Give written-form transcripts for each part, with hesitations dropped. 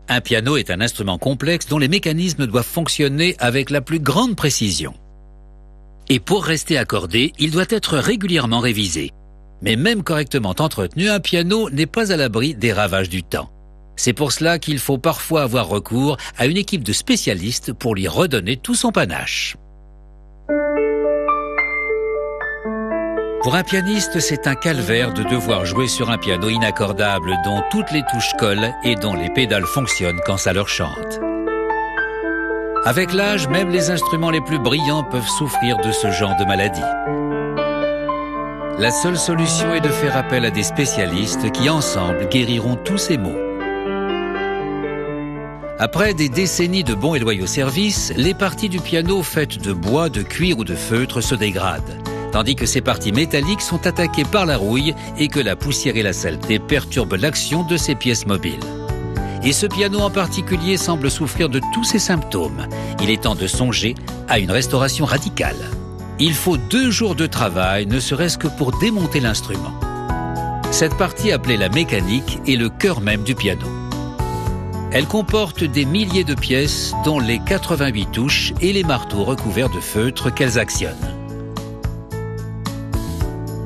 Un piano est un instrument complexe dont les mécanismes doivent fonctionner avec la plus grande précision. Et pour rester accordé, il doit être régulièrement révisé. Mais même correctement entretenu, un piano n'est pas à l'abri des ravages du temps. C'est pour cela qu'il faut parfois avoir recours à une équipe de spécialistes pour lui redonner tout son panache. Pour un pianiste, c'est un calvaire de devoir jouer sur un piano inaccordable dont toutes les touches collent et dont les pédales fonctionnent quand ça leur chante. Avec l'âge, même les instruments les plus brillants peuvent souffrir de ce genre de maladie. La seule solution est de faire appel à des spécialistes qui, ensemble, guériront tous ces maux. Après des décennies de bons et loyaux services, les parties du piano faites de bois, de cuir ou de feutre se dégradent, tandis que ces parties métalliques sont attaquées par la rouille et que la poussière et la saleté perturbent l'action de ces pièces mobiles. Et ce piano en particulier semble souffrir de tous ces symptômes. Il est temps de songer à une restauration radicale. Il faut 2 jours de travail, ne serait-ce que pour démonter l'instrument. Cette partie, appelée la mécanique, est le cœur même du piano. Elle comporte des milliers de pièces, dont les 88 touches et les marteaux recouverts de feutre qu'elles actionnent.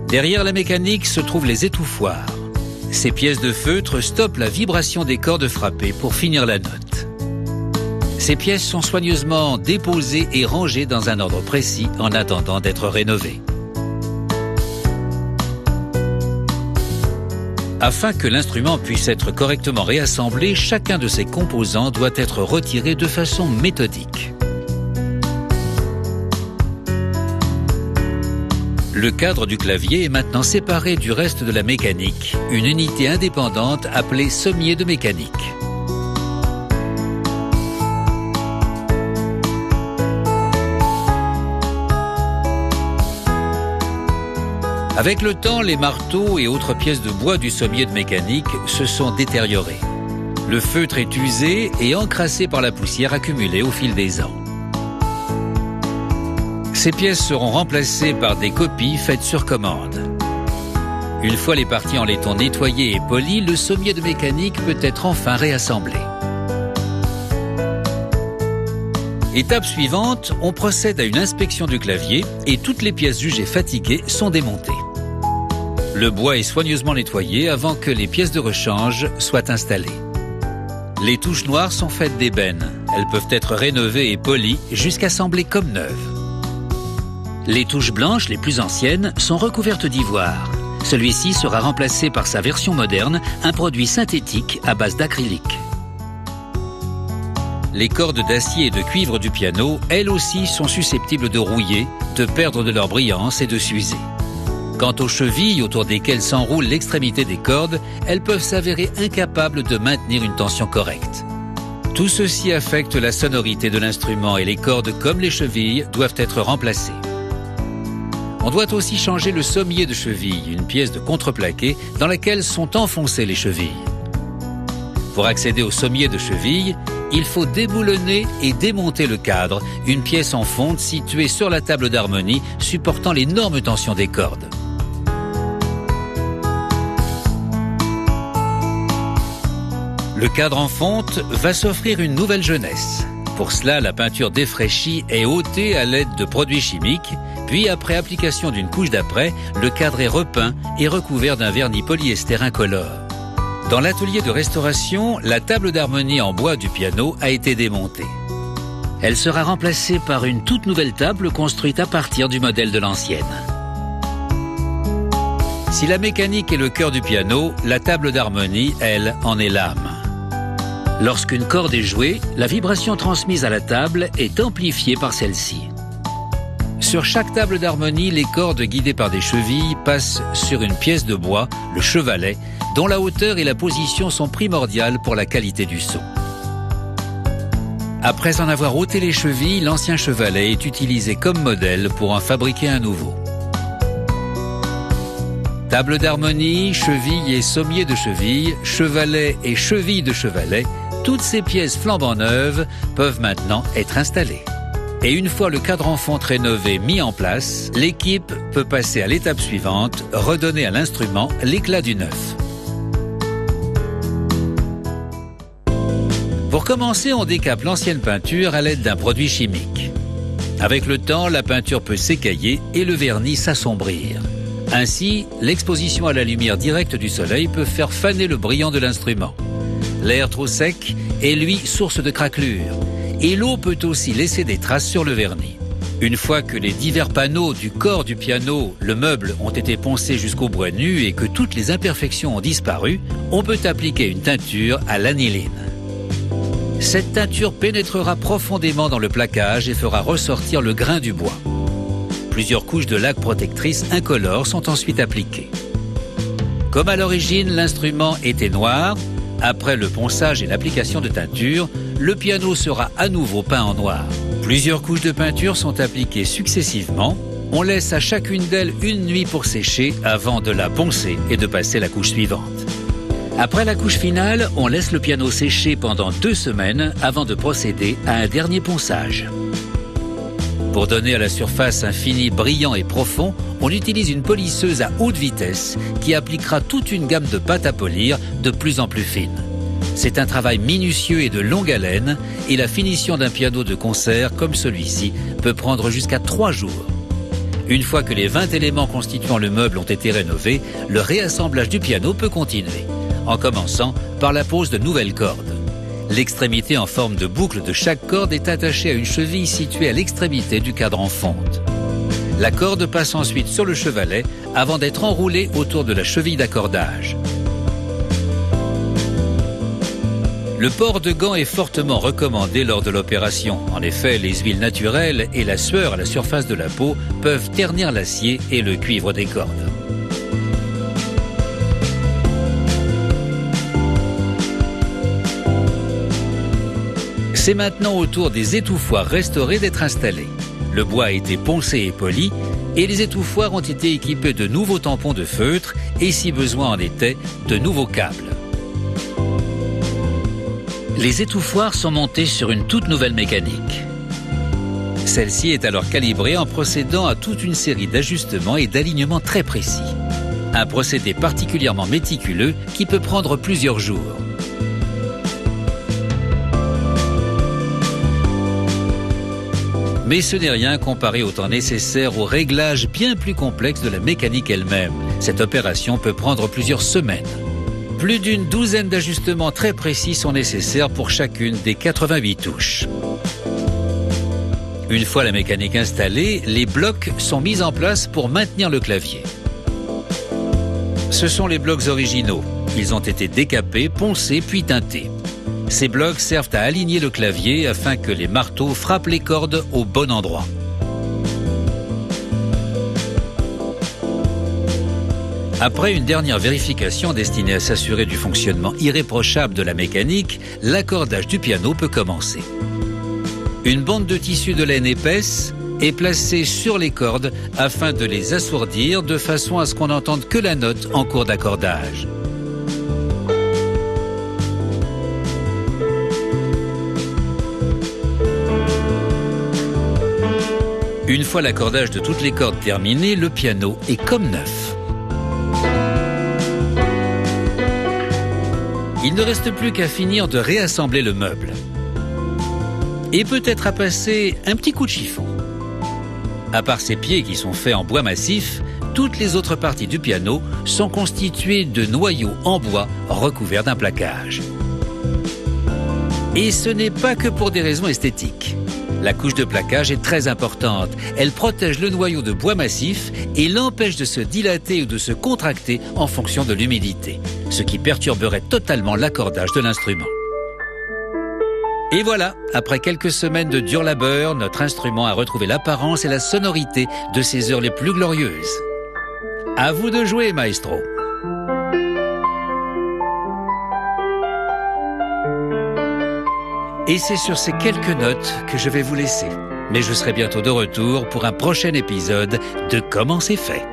Derrière la mécanique se trouvent les étouffoirs. Ces pièces de feutre stoppent la vibration des cordes frappées pour finir la note. Ces pièces sont soigneusement déposées et rangées dans un ordre précis en attendant d'être rénovées. Afin que l'instrument puisse être correctement réassemblé, chacun de ses composants doit être retiré de façon méthodique. Le cadre du clavier est maintenant séparé du reste de la mécanique, une unité indépendante appelée sommier de mécanique. Avec le temps, les marteaux et autres pièces de bois du sommier de mécanique se sont détériorés. Le feutre est usé et encrassé par la poussière accumulée au fil des ans. Ces pièces seront remplacées par des copies faites sur commande. Une fois les parties en laiton nettoyées et polies, le sommier de mécanique peut être enfin réassemblé. Étape suivante, on procède à une inspection du clavier et toutes les pièces jugées fatiguées sont démontées. Le bois est soigneusement nettoyé avant que les pièces de rechange soient installées. Les touches noires sont faites d'ébène. Elles peuvent être rénovées et polies jusqu'à sembler comme neuves. Les touches blanches, les plus anciennes, sont recouvertes d'ivoire. Celui-ci sera remplacé par sa version moderne, un produit synthétique à base d'acrylique. Les cordes d'acier et de cuivre du piano, elles aussi, sont susceptibles de rouiller, de perdre de leur brillance et de s'user. Quant aux chevilles autour desquelles s'enroule l'extrémité des cordes, elles peuvent s'avérer incapables de maintenir une tension correcte. Tout ceci affecte la sonorité de l'instrument et les cordes comme les chevilles doivent être remplacées. On doit aussi changer le sommier de cheville, une pièce de contreplaqué dans laquelle sont enfoncées les chevilles. Pour accéder au sommier de cheville, il faut déboulonner et démonter le cadre, une pièce en fonte située sur la table d'harmonie supportant l'énorme tension des cordes. Le cadre en fonte va s'offrir une nouvelle jeunesse. Pour cela, la peinture défraîchie est ôtée à l'aide de produits chimiques, puis après application d'une couche d'après, le cadre est repeint et recouvert d'un vernis polyester incolore. Dans l'atelier de restauration, la table d'harmonie en bois du piano a été démontée. Elle sera remplacée par une toute nouvelle table construite à partir du modèle de l'ancienne. Si la mécanique est le cœur du piano, la table d'harmonie, elle, en est l'âme. Lorsqu'une corde est jouée, la vibration transmise à la table est amplifiée par celle-ci. Sur chaque table d'harmonie, les cordes guidées par des chevilles passent sur une pièce de bois, le chevalet, dont la hauteur et la position sont primordiales pour la qualité du son. Après en avoir ôté les chevilles, l'ancien chevalet est utilisé comme modèle pour en fabriquer un nouveau. Table d'harmonie, cheville et sommier de cheville, chevalet et cheville de chevalet, toutes ces pièces flambant neuves peuvent maintenant être installées. Et une fois le cadre en fonte rénové mis en place, l'équipe peut passer à l'étape suivante, redonner à l'instrument l'éclat du neuf. Pour commencer, on décape l'ancienne peinture à l'aide d'un produit chimique. Avec le temps, la peinture peut s'écailler et le vernis s'assombrir. Ainsi, l'exposition à la lumière directe du soleil peut faire faner le brillant de l'instrument. L'air trop sec est, lui, source de craquelure. Et l'eau peut aussi laisser des traces sur le vernis. Une fois que les divers panneaux du corps du piano, le meuble, ont été poncés jusqu'au bois nu et que toutes les imperfections ont disparu, on peut appliquer une teinture à l'aniline. Cette teinture pénétrera profondément dans le plaquage et fera ressortir le grain du bois. Plusieurs couches de laque protectrice incolore sont ensuite appliquées. Comme à l'origine, l'instrument était noir, après le ponçage et l'application de teinture, le piano sera à nouveau peint en noir. Plusieurs couches de peinture sont appliquées successivement. On laisse à chacune d'elles une nuit pour sécher avant de la poncer et de passer la couche suivante. Après la couche finale, on laisse le piano sécher pendant 2 semaines avant de procéder à un dernier ponçage. Pour donner à la surface un fini brillant et profond, on utilise une polisseuse à haute vitesse qui appliquera toute une gamme de pâtes à polir de plus en plus fines. C'est un travail minutieux et de longue haleine et la finition d'un piano de concert comme celui-ci peut prendre jusqu'à 3 jours. Une fois que les 20 éléments constituant le meuble ont été rénovés, le réassemblage du piano peut continuer, en commençant par la pose de nouvelles cordes. L'extrémité en forme de boucle de chaque corde est attachée à une cheville située à l'extrémité du cadran fonte. La corde passe ensuite sur le chevalet avant d'être enroulée autour de la cheville d'accordage. Le port de gants est fortement recommandé lors de l'opération. En effet, les huiles naturelles et la sueur à la surface de la peau peuvent ternir l'acier et le cuivre des cordes. C'est maintenant au tour des étouffoirs restaurés d'être installés. Le bois a été poncé et poli et les étouffoirs ont été équipés de nouveaux tampons de feutre et, si besoin en était, de nouveaux câbles. Les étouffoirs sont montés sur une toute nouvelle mécanique. Celle-ci est alors calibrée en procédant à toute une série d'ajustements et d'alignements très précis. Un procédé particulièrement méticuleux qui peut prendre plusieurs jours. Mais ce n'est rien comparé au temps nécessaire au réglage bien plus complexe de la mécanique elle-même. Cette opération peut prendre plusieurs semaines. Plus d'une douzaine d'ajustements très précis sont nécessaires pour chacune des 88 touches. Une fois la mécanique installée, les blocs sont mis en place pour maintenir le clavier. Ce sont les blocs originaux. Ils ont été décapés, poncés puis teintés. Ces blocs servent à aligner le clavier afin que les marteaux frappent les cordes au bon endroit. Après une dernière vérification destinée à s'assurer du fonctionnement irréprochable de la mécanique, l'accordage du piano peut commencer. Une bande de tissu de laine épaisse est placée sur les cordes afin de les assourdir de façon à ce qu'on n'entende que la note en cours d'accordage. Une fois l'accordage de toutes les cordes terminé, le piano est comme neuf. Il ne reste plus qu'à finir de réassembler le meuble. Et peut-être à passer un petit coup de chiffon. À part ses pieds qui sont faits en bois massif, toutes les autres parties du piano sont constituées de noyaux en bois recouverts d'un plaquage. Et ce n'est pas que pour des raisons esthétiques. La couche de plaquage est très importante. Elle protège le noyau de bois massif et l'empêche de se dilater ou de se contracter en fonction de l'humidité, ce qui perturberait totalement l'accordage de l'instrument. Et voilà, après quelques semaines de dur labeur, notre instrument a retrouvé l'apparence et la sonorité de ses heures les plus glorieuses. À vous de jouer, maestro. Et c'est sur ces quelques notes que je vais vous laisser. Mais je serai bientôt de retour pour un prochain épisode de Comment c'est fait.